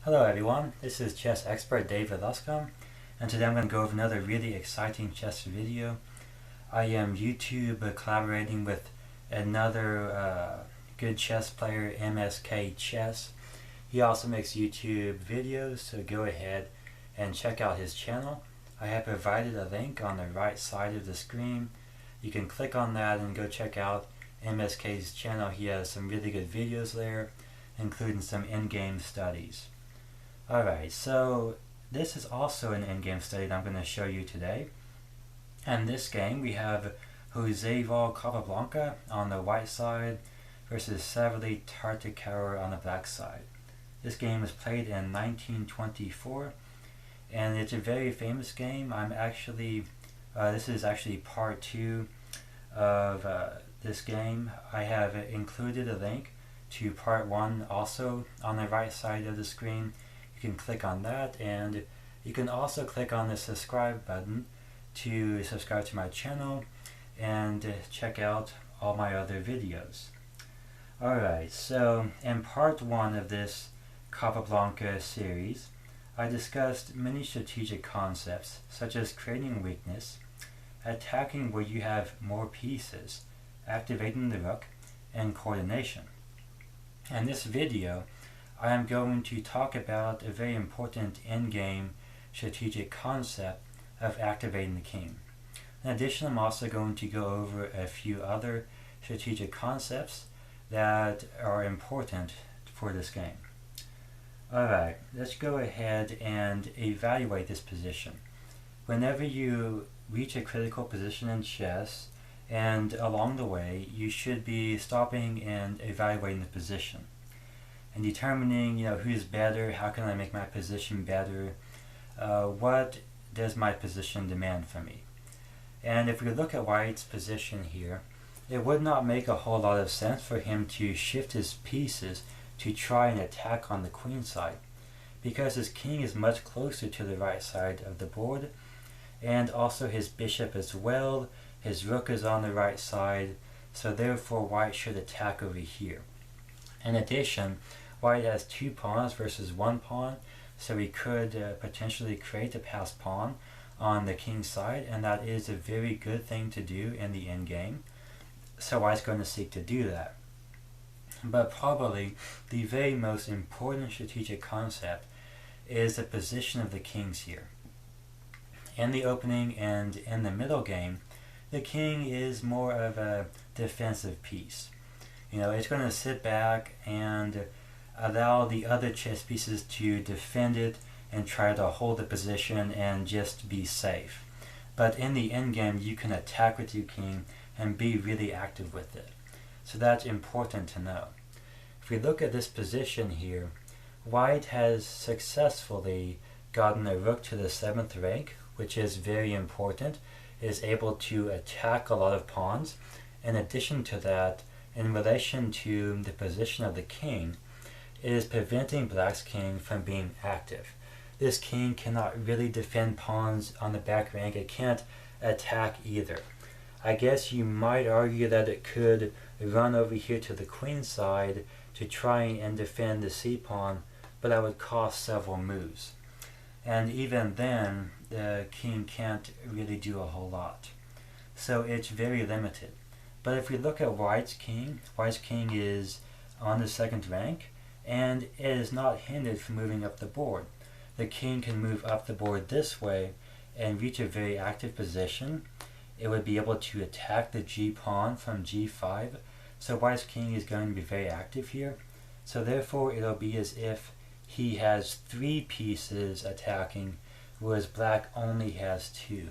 Hello everyone, this is chess expert David Luscombe, and today I'm going to go over another really exciting chess video. I am YouTube collaborating with another good chess player, MSK Chess. He also makes YouTube videos, so go ahead and check out his channel. I have provided a link on the right side of the screen. You can click on that and go check out MSK's channel. He has some really good videos there, including some endgame studies. Alright, so this is also an endgame study that I'm going to show you today. And this game we have Raul Capablanca on the white side versus Savielly Tartakower on the black side. This game was played in 1924 and it's a very famous game. This is actually part 2 of this game. I have included a link to part 1 also on the right side of the screen. You can click on that, and you can also click on the subscribe button to subscribe to my channel and check out all my other videos. Alright, so in part 1 of this Capablanca series, I discussed many strategic concepts such as creating weakness, attacking where you have more pieces, activating the rook, and coordination. In this video, I am going to talk about a very important endgame strategic concept of activating the king. In addition, I'm also going to go over a few other strategic concepts that are important for this game. Alright, let's go ahead and evaluate this position. Whenever you reach a critical position in chess, and along the way, you should be stopping and evaluating the position and determining, who's better, how can I make my position better, what does my position demand from me. And if we look at White's position here, it would not make a whole lot of sense for him to shift his pieces to try and attack on the queen side, because his king is much closer to the right side of the board, and also his bishop as well. His rook is on the right side, so therefore White should attack over here. In addition, White has 2 pawns versus 1 pawn, so he could potentially create a passed pawn on the king's side, and that is a very good thing to do in the endgame. So White's going to seek to do that. But probably the very most important strategic concept is the position of the kings here. In the opening and in the middle game, the king is more of a defensive piece. It's going to sit back and allow the other chess pieces to defend it and try to hold the position and just be safe. But in the endgame, you can attack with your king and be really active with it. So that's important to know. If we look at this position here, White has successfully gotten a rook to the 7th rank, which is very important. It is able to attack a lot of pawns. In addition to that, in relation to the position of the king, it is preventing Black's king from being active. This king cannot really defend pawns on the back rank. It can't attack either. I guess you might argue that it could run over here to the queen side to try and defend the c-pawn, but that would cost several moves. And even then, the king can't really do a whole lot. So it's very limited. But if we look at White's king is on the 2nd rank, and it is not hindered from moving up the board. The king can move up the board this way and reach a very active position. It would be able to attack the g-pawn from g5. So White's king is going to be very active here. So therefore it'll be as if he has 3 pieces attacking, whereas Black only has 2.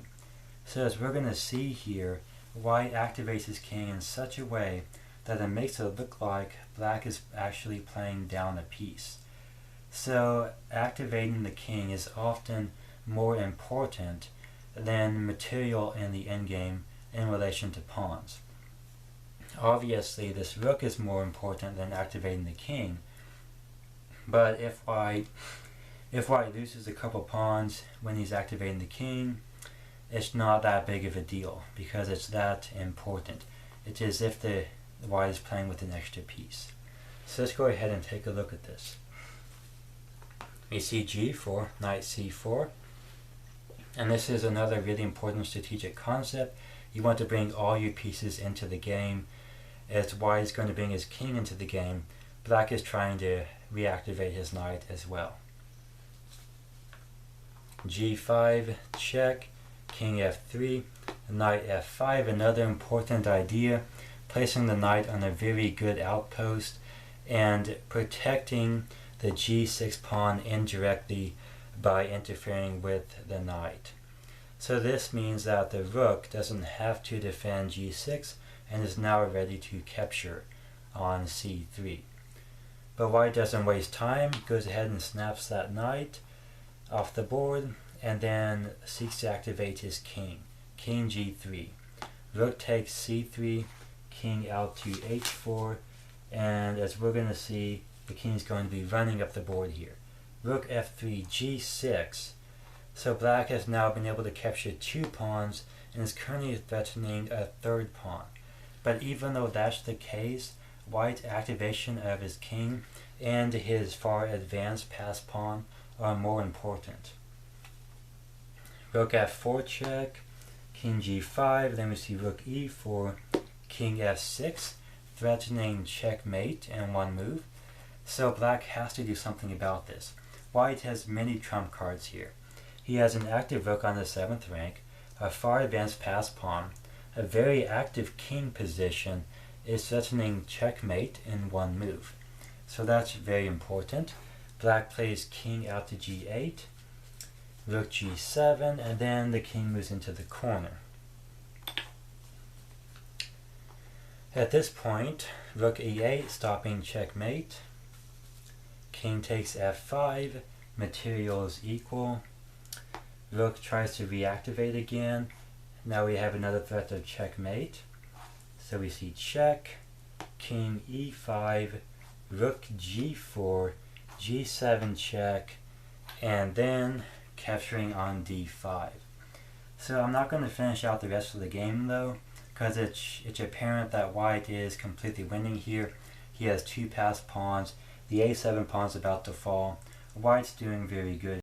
So as we're going to see here, White activates his king in such a way that it makes it look like Black is actually playing down a piece. So activating the king is often more important than material in the endgame in relation to pawns. Obviously, this rook is more important than activating the king, but if White loses a couple pawns when he's activating the king, it's not that big of a deal because it's that important. It's as if the White is playing with an extra piece. So let's go ahead and take a look at this. We see g4, knight c4. And this is another really important strategic concept. You want to bring all your pieces into the game. As white is going to bring his king into the game, black is trying to reactivate his knight as well. g5, check, king f3, knight f5, another important idea, placing the knight on a very good outpost and protecting the g6 pawn indirectly by interfering with the knight. So this means that the rook doesn't have to defend g6 and is now ready to capture on c3. But white doesn't waste time, goes ahead and snaps that knight off the board and then seeks to activate his king. King g3. Rook takes c3, king out to h4, and as we're going to see, the king is going to be running up the board here. Rook f3, g6. So black has now been able to capture 2 pawns and is currently threatening a 3rd pawn. But even though that's the case, white's activation of his king and his far advanced passed pawn are more important. Rook f4 check, king g5, then we see rook e4, king f6, threatening checkmate in one move. So black has to do something about this. White has many trump cards here. He has an active rook on the 7th rank, a far advanced passed pawn, a very active king position, is threatening checkmate in one move. So that's very important. Black plays king out to g8, rook g7, and then the king moves into the corner. At this point, rook e8, stopping checkmate. King takes f5, materials equal. Rook tries to reactivate again. Now we have another threat of checkmate. So we see check, king e5, rook g4, g7 check, and then capturing on d5. So I'm not going to finish out the rest of the game though, because it's apparent that white is completely winning here. He has 2 passed pawns. The a7 pawn is about to fall. White's doing very good